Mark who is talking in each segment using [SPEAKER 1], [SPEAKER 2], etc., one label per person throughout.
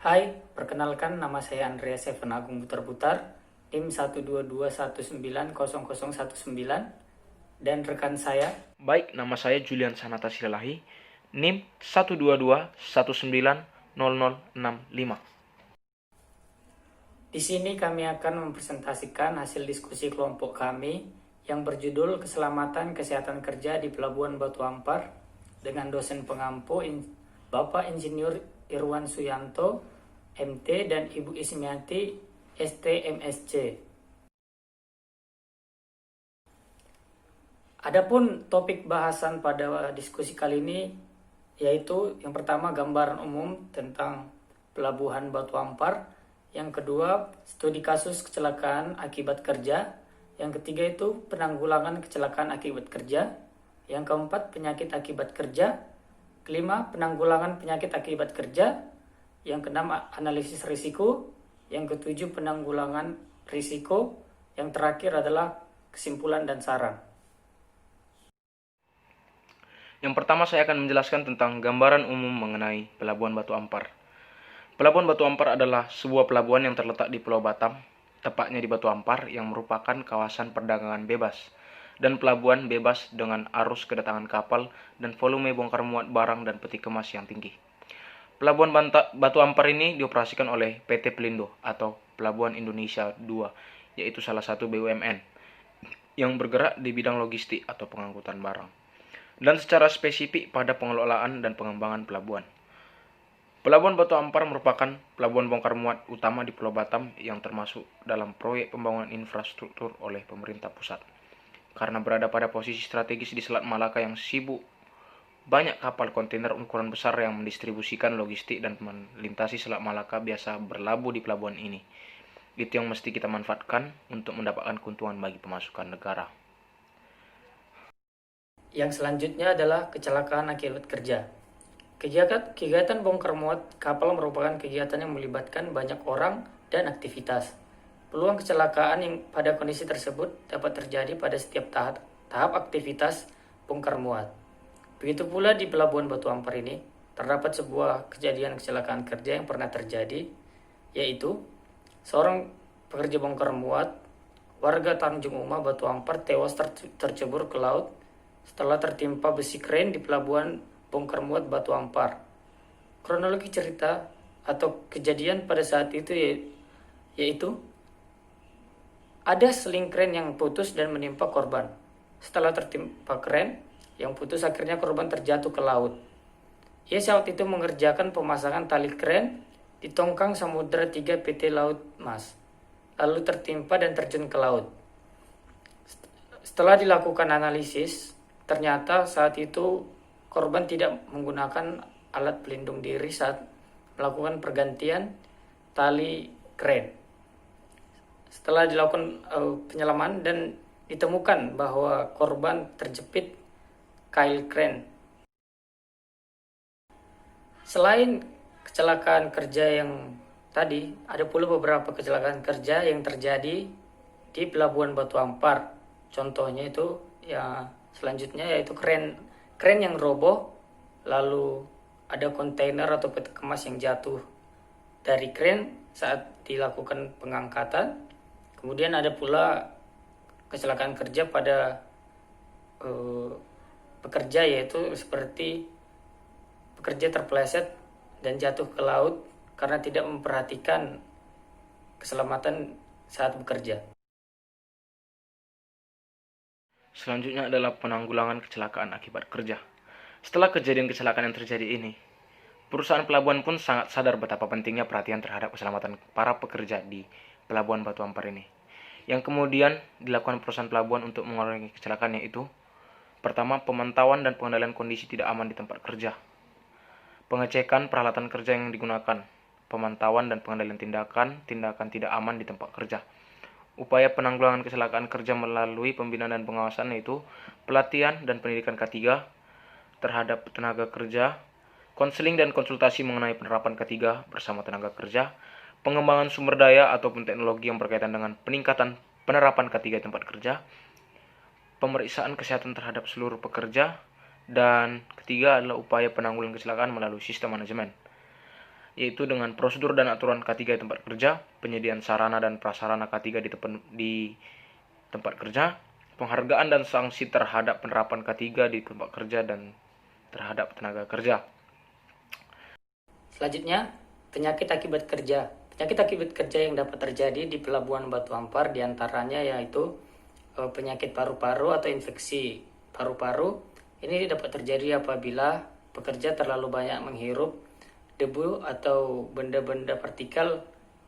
[SPEAKER 1] Hai, perkenalkan nama saya Andreas Evan Agung Butar-Butar, NIM 122190019, dan rekan saya.
[SPEAKER 2] Baik, nama saya Julian Sanata Silalahi, NIM 122190065.
[SPEAKER 1] Di sini kami akan mempresentasikan hasil diskusi kelompok kami yang berjudul Keselamatan Kesehatan Kerja di Pelabuhan Batu Ampar dengan dosen pengampu Bapak Insinyur Irwan Suyanto, MT, dan Ibu Ismiati, ST, MSc. Adapun topik bahasan pada diskusi kali ini yaitu yang pertama gambaran umum tentang Pelabuhan Batu Ampar, yang kedua studi kasus kecelakaan akibat kerja, yang ketiga itu penanggulangan kecelakaan akibat kerja, yang keempat penyakit akibat kerja, kelima penanggulangan penyakit akibat kerja, yang keenam analisis risiko, yang ketujuh penanggulangan risiko, yang terakhir adalah kesimpulan dan saran.
[SPEAKER 2] Yang pertama saya akan menjelaskan tentang gambaran umum mengenai Pelabuhan Batu Ampar. Pelabuhan Batu Ampar adalah sebuah pelabuhan yang terletak di Pulau Batam, tepatnya di Batu Ampar yang merupakan kawasan perdagangan bebas dan pelabuhan bebas dengan arus kedatangan kapal dan volume bongkar muat barang dan peti kemas yang tinggi. Pelabuhan Batu Ampar ini dioperasikan oleh PT Pelindo atau Pelabuhan Indonesia II, yaitu salah satu BUMN yang bergerak di bidang logistik atau pengangkutan barang dan secara spesifik pada pengelolaan dan pengembangan pelabuhan. Pelabuhan Batu Ampar merupakan pelabuhan bongkar muat utama di Pulau Batam yang termasuk dalam proyek pembangunan infrastruktur oleh pemerintah pusat. Karena berada pada posisi strategis di Selat Malaka yang sibuk, banyak kapal kontainer ukuran besar yang mendistribusikan logistik dan melintasi Selat Malaka biasa berlabuh di pelabuhan ini. Itu yang mesti kita manfaatkan untuk mendapatkan keuntungan bagi pemasukan negara.
[SPEAKER 1] Yang selanjutnya adalah kecelakaan akibat kerja. Kegiatan bongkar muat kapal merupakan kegiatan yang melibatkan banyak orang dan aktivitas. Peluang kecelakaan yang pada kondisi tersebut dapat terjadi pada setiap tahap aktivitas bongkar muat. Begitu pula di Pelabuhan Batu Ampar ini, terdapat sebuah kejadian kecelakaan kerja yang pernah terjadi, yaitu seorang pekerja bongkar muat warga Tanjung Uma, Batu Ampar tewas tercebur ke laut setelah tertimpa besi kren di Pelabuhan Bongkar Muat Batu Ampar. Kronologi cerita atau kejadian pada saat itu yaitu ada seling kren yang putus dan menimpa korban. Setelah tertimpa kren yang putus, akhirnya korban terjatuh ke laut. Ia saat itu mengerjakan pemasangan tali kren di tongkang Samudra 3 PT Laut Mas, lalu tertimpa dan terjun ke laut. Setelah dilakukan analisis, ternyata saat itu korban tidak menggunakan alat pelindung diri saat melakukan pergantian tali kren. Setelah dilakukan penyelaman dan ditemukan bahwa korban terjepit kail kren. Selain kecelakaan kerja yang tadi, ada pula beberapa kecelakaan kerja yang terjadi di Pelabuhan Batu Ampar. Contohnya itu selanjutnya yaitu kren yang roboh, lalu ada kontainer atau peti kemas yang jatuh dari kren saat dilakukan pengangkatan. Kemudian ada pula kecelakaan kerja pada pekerja, yaitu seperti pekerja terpeleset dan jatuh ke laut karena tidak memperhatikan keselamatan saat bekerja.
[SPEAKER 2] Selanjutnya adalah penanggulangan kecelakaan akibat kerja. Setelah kejadian kecelakaan yang terjadi ini, perusahaan pelabuhan pun sangat sadar betapa pentingnya perhatian terhadap keselamatan para pekerja di Pelabuhan Batu Ampar ini. Yang kemudian dilakukan perusahaan pelabuhan untuk mengurangi kecelakaan, yaitu pertama, pemantauan dan pengendalian kondisi tidak aman di tempat kerja. Pengecekan peralatan kerja yang digunakan, pemantauan dan pengendalian tindakan tidak aman di tempat kerja. Upaya penanggulangan kecelakaan kerja melalui pembinaan dan pengawasan, yaitu pelatihan dan pendidikan K3 terhadap tenaga kerja, konseling dan konsultasi mengenai penerapan K3 bersama tenaga kerja, pengembangan sumber daya ataupun teknologi yang berkaitan dengan peningkatan penerapan K3 tempat kerja, pemeriksaan kesehatan terhadap seluruh pekerja, dan ketiga adalah upaya penanggulangan kecelakaan melalui sistem manajemen. yaitu dengan prosedur dan aturan K3 di tempat kerja, penyediaan sarana dan prasarana K3 di tempat kerja, penghargaan dan sanksi terhadap penerapan K3 di tempat kerja dan terhadap tenaga kerja.
[SPEAKER 1] Selanjutnya, penyakit akibat kerja. Penyakit akibat kerja yang dapat terjadi di Pelabuhan Batu Ampar diantaranya yaitu penyakit paru-paru atau infeksi paru-paru. Ini dapat terjadi apabila pekerja terlalu banyak menghirup debu atau benda-benda partikel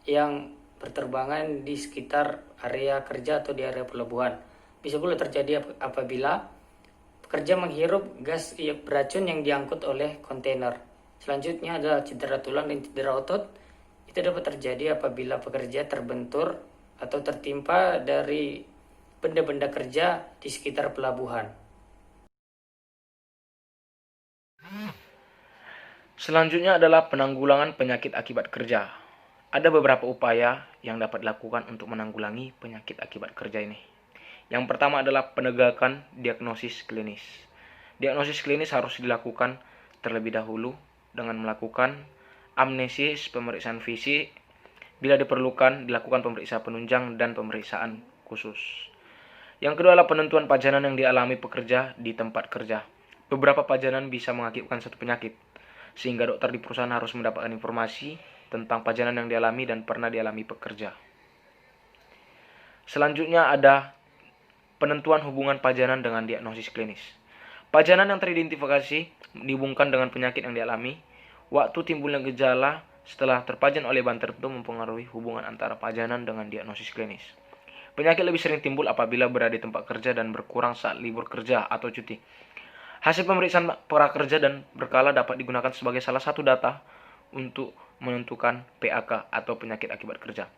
[SPEAKER 1] yang berterbangan di sekitar area kerja atau di area pelabuhan. Bisa pula terjadi apabila pekerja menghirup gas beracun yang diangkut oleh kontainer. Selanjutnya adalah cedera tulang dan cedera otot. Itu dapat terjadi apabila pekerja terbentur atau tertimpa dari benda-benda kerja di sekitar pelabuhan.
[SPEAKER 2] Selanjutnya adalah penanggulangan penyakit akibat kerja. Ada beberapa upaya yang dapat dilakukan untuk menanggulangi penyakit akibat kerja ini. Yang pertama adalah penegakan diagnosis klinis. Diagnosis klinis harus dilakukan terlebih dahulu dengan melakukan amnesis, pemeriksaan fisik, bila diperlukan dilakukan pemeriksaan penunjang dan pemeriksaan khusus. Yang kedua adalah penentuan pajanan yang dialami pekerja di tempat kerja. Beberapa pajanan bisa mengakibatkan satu penyakit, sehingga dokter di perusahaan harus mendapatkan informasi tentang pajanan yang dialami dan pernah dialami pekerja. Selanjutnya ada penentuan hubungan pajanan dengan diagnosis klinis. Pajanan yang teridentifikasi dihubungkan dengan penyakit yang dialami. Waktu timbulnya gejala setelah terpajan oleh bahan tertentu mempengaruhi hubungan antara pajanan dengan diagnosis klinis. Penyakit lebih sering timbul apabila berada di tempat kerja dan berkurang saat libur kerja atau cuti. Hasil pemeriksaan prakerja dan berkala dapat digunakan sebagai salah satu data untuk menentukan PAK atau penyakit akibat kerja.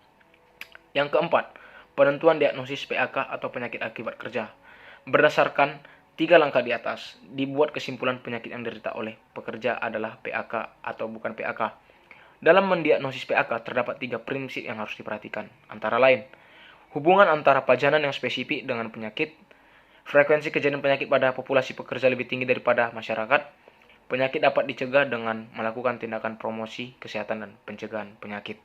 [SPEAKER 2] Yang keempat, penentuan diagnosis PAK atau penyakit akibat kerja. Berdasarkan 3 langkah di atas, dibuat kesimpulan penyakit yang diderita oleh pekerja adalah PAK atau bukan PAK. Dalam mendiagnosis PAK terdapat 3 prinsip yang harus diperhatikan, antara lain hubungan antara pajanan yang spesifik dengan penyakit, frekuensi kejadian penyakit pada populasi pekerja lebih tinggi daripada masyarakat, penyakit dapat dicegah dengan melakukan tindakan promosi kesehatan dan pencegahan penyakit.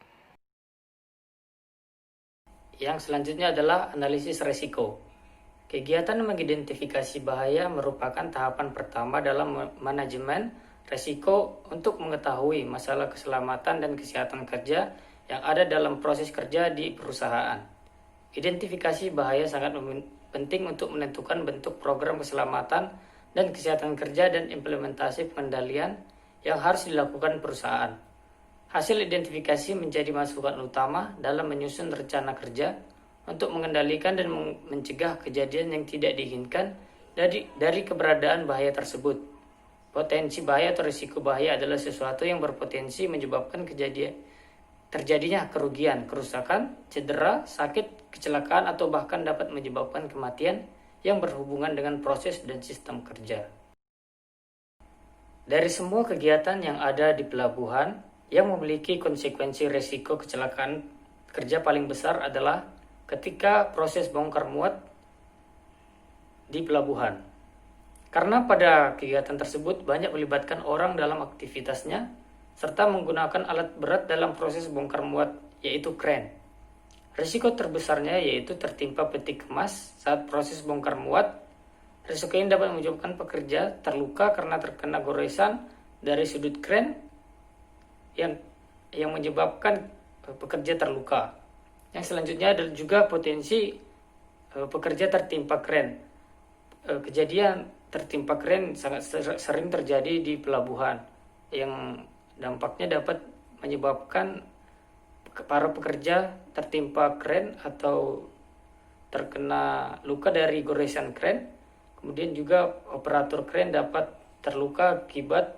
[SPEAKER 1] Yang selanjutnya adalah analisis resiko. Kegiatan mengidentifikasi bahaya merupakan tahapan pertama dalam manajemen resiko untuk mengetahui masalah keselamatan dan kesehatan kerja yang ada dalam proses kerja di perusahaan. Identifikasi bahaya sangat penting untuk menentukan bentuk program keselamatan dan kesehatan kerja dan implementasi pengendalian yang harus dilakukan perusahaan. Hasil identifikasi menjadi masukan utama dalam menyusun rencana kerja untuk mengendalikan dan mencegah kejadian yang tidak diinginkan dari keberadaan bahaya tersebut. Potensi bahaya atau risiko bahaya adalah sesuatu yang berpotensi menyebabkan terjadinya kerugian, kerusakan, cedera, sakit, kecelakaan, atau bahkan dapat menyebabkan kematian yang berhubungan dengan proses dan sistem kerja. Dari semua kegiatan yang ada di pelabuhan yang memiliki konsekuensi risiko kecelakaan kerja paling besar adalah ketika proses bongkar muat di pelabuhan. Karena pada kegiatan tersebut banyak melibatkan orang dalam aktivitasnya serta menggunakan alat berat dalam proses bongkar muat, yaitu kren. Risiko terbesarnya yaitu tertimpa peti kemas saat proses bongkar muat. Risiko ini dapat menyebabkan pekerja terluka karena terkena goresan dari sudut kren yang menyebabkan pekerja terluka. Yang selanjutnya adalah juga potensi pekerja tertimpa kren. Kejadian tertimpa kren sangat sering terjadi di pelabuhan yang dampaknya dapat menyebabkan para pekerja tertimpa kren atau terkena luka dari goresan kren. Kemudian juga operator kren dapat terluka akibat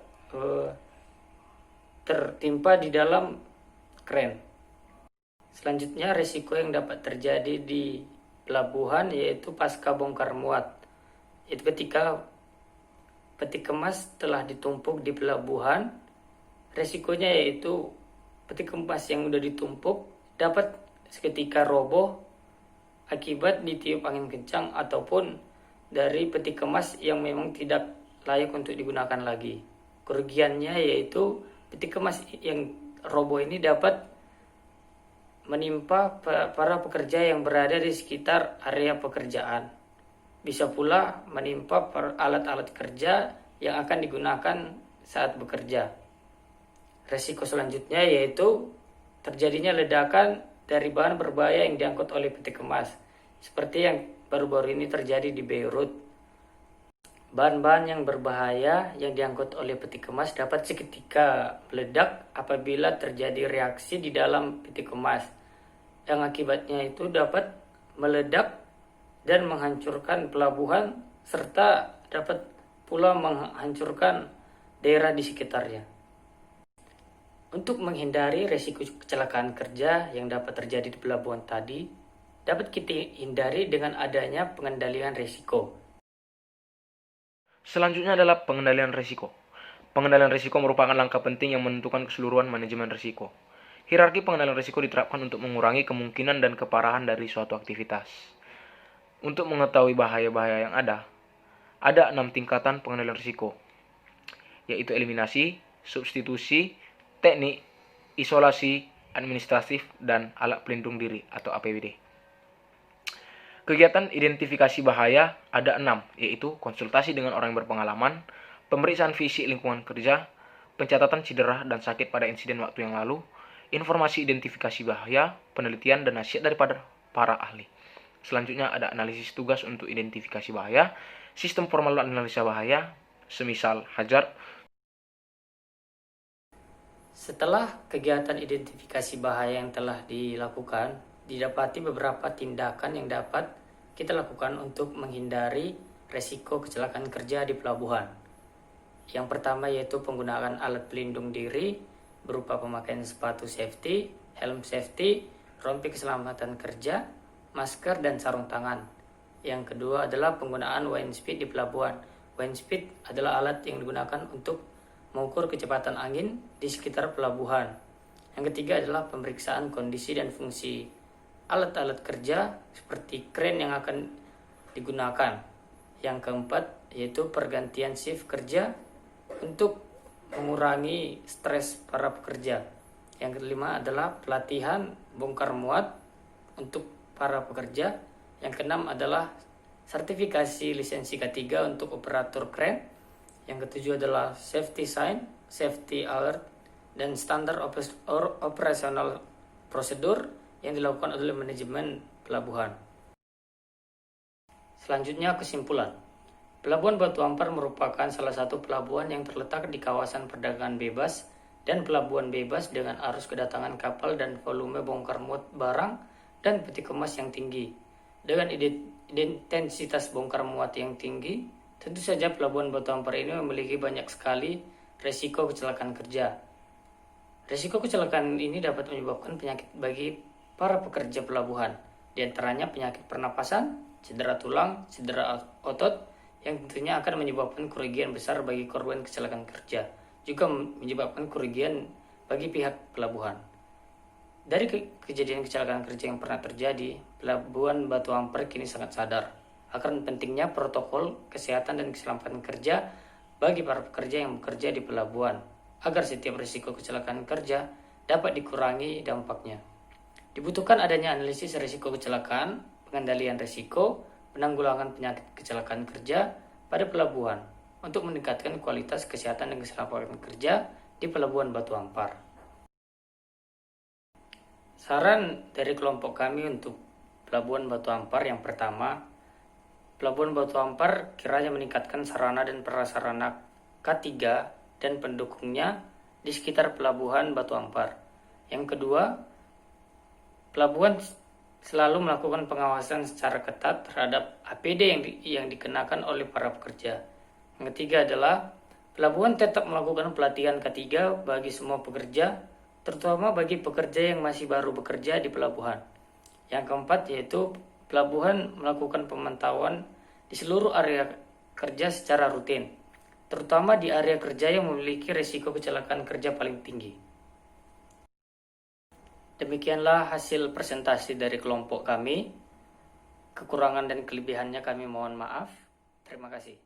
[SPEAKER 1] tertimpa di dalam kren. Selanjutnya, risiko yang dapat terjadi di pelabuhan yaitu pasca bongkar muat. Itu ketika peti kemas telah ditumpuk di pelabuhan, risikonya yaitu peti kemas yang sudah ditumpuk dapat seketika roboh akibat ditiup angin kencang ataupun dari peti kemas yang memang tidak layak untuk digunakan lagi. Kerugiannya yaitu peti kemas yang roboh ini dapat menimpa para pekerja yang berada di sekitar area pekerjaan. Bisa pula menimpa alat-alat kerja yang akan digunakan saat bekerja. Resiko selanjutnya yaitu terjadinya ledakan dari bahan berbahaya yang diangkut oleh peti kemas, seperti yang baru-baru ini terjadi di Beirut. Bahan-bahan yang berbahaya yang diangkut oleh peti kemas dapat seketika meledak apabila terjadi reaksi di dalam peti kemas, yang akibatnya itu dapat meledak dan menghancurkan pelabuhan serta dapat pula menghancurkan daerah di sekitarnya. Untuk menghindari resiko kecelakaan kerja yang dapat terjadi di pelabuhan tadi, dapat kita hindari dengan adanya pengendalian risiko.
[SPEAKER 2] Selanjutnya adalah pengendalian risiko. Pengendalian risiko merupakan langkah penting yang menentukan keseluruhan manajemen risiko. Hierarki pengendalian risiko diterapkan untuk mengurangi kemungkinan dan keparahan dari suatu aktivitas. Untuk mengetahui bahaya-bahaya yang ada 6 tingkatan pengendalian risiko, yaitu eliminasi, substitusi, teknik, isolasi, administratif, dan alat pelindung diri atau APBD. Kegiatan identifikasi bahaya ada 6, yaitu konsultasi dengan orang yang berpengalaman, pemeriksaan fisik lingkungan kerja, pencatatan cedera dan sakit pada insiden waktu yang lalu, informasi identifikasi bahaya, penelitian dan nasihat daripada para ahli. Selanjutnya ada analisis tugas untuk identifikasi bahaya, sistem formal analisa bahaya, semisal hazard.
[SPEAKER 1] Setelah kegiatan identifikasi bahaya yang telah dilakukan, didapati beberapa tindakan yang dapat kita lakukan untuk menghindari resiko kecelakaan kerja di pelabuhan. Yang pertama yaitu penggunaan alat pelindung diri berupa pemakaian sepatu safety, helm safety, rompi keselamatan kerja, masker, dan sarung tangan. Yang kedua adalah penggunaan wind speed di pelabuhan. Wind speed adalah alat yang digunakan untuk mengukur kecepatan angin di sekitar pelabuhan. Yang ketiga adalah pemeriksaan kondisi dan fungsi alat-alat kerja seperti kren yang akan digunakan. Yang keempat yaitu pergantian shift kerja untuk mengurangi stres para pekerja. Yang kelima adalah pelatihan bongkar muat untuk para pekerja. Yang keenam adalah sertifikasi lisensi K3 untuk operator kren. Yang ketujuh adalah safety sign, safety alert, dan standar operasional prosedur yang dilakukan oleh manajemen pelabuhan. Selanjutnya kesimpulan. Pelabuhan Batu Ampar merupakan salah satu pelabuhan yang terletak di kawasan perdagangan bebas dan pelabuhan bebas dengan arus kedatangan kapal dan volume bongkar muat barang dan peti kemas yang tinggi. Dengan intensitas bongkar muat yang tinggi, tentu saja pelabuhan Batu Ampar ini memiliki banyak sekali resiko kecelakaan kerja. Resiko kecelakaan ini dapat menyebabkan penyakit bagi para pekerja pelabuhan, di antaranya penyakit pernapasan, cedera tulang, cedera otot, yang tentunya akan menyebabkan kerugian besar bagi korban kecelakaan kerja, juga menyebabkan kerugian bagi pihak pelabuhan. Dari kejadian kecelakaan kerja yang pernah terjadi, Pelabuhan Batu Ampar kini sangat sadar akan pentingnya protokol kesehatan dan keselamatan kerja bagi para pekerja yang bekerja di pelabuhan, agar setiap risiko kecelakaan kerja dapat dikurangi dampaknya. Dibutuhkan adanya analisis risiko kecelakaan, pengendalian risiko, penanggulangan penyakit kecelakaan kerja pada pelabuhan untuk meningkatkan kualitas kesehatan dan keselamatan kerja di Pelabuhan Batu Ampar. Saran dari kelompok kami untuk Pelabuhan Batu Ampar yang pertama, Pelabuhan Batu Ampar kiranya meningkatkan sarana dan prasarana K3 dan pendukungnya di sekitar Pelabuhan Batu Ampar. Yang kedua, pelabuhan selalu melakukan pengawasan secara ketat terhadap APD yang dikenakan oleh para pekerja. Yang ketiga adalah pelabuhan tetap melakukan pelatihan K3 bagi semua pekerja, terutama bagi pekerja yang masih baru bekerja di pelabuhan. Yang keempat yaitu pelabuhan melakukan pemantauan di seluruh area kerja secara rutin, terutama di area kerja yang memiliki risiko kecelakaan kerja paling tinggi. Demikianlah hasil presentasi dari kelompok kami. Kekurangan dan kelebihannya kami mohon maaf. Terima kasih.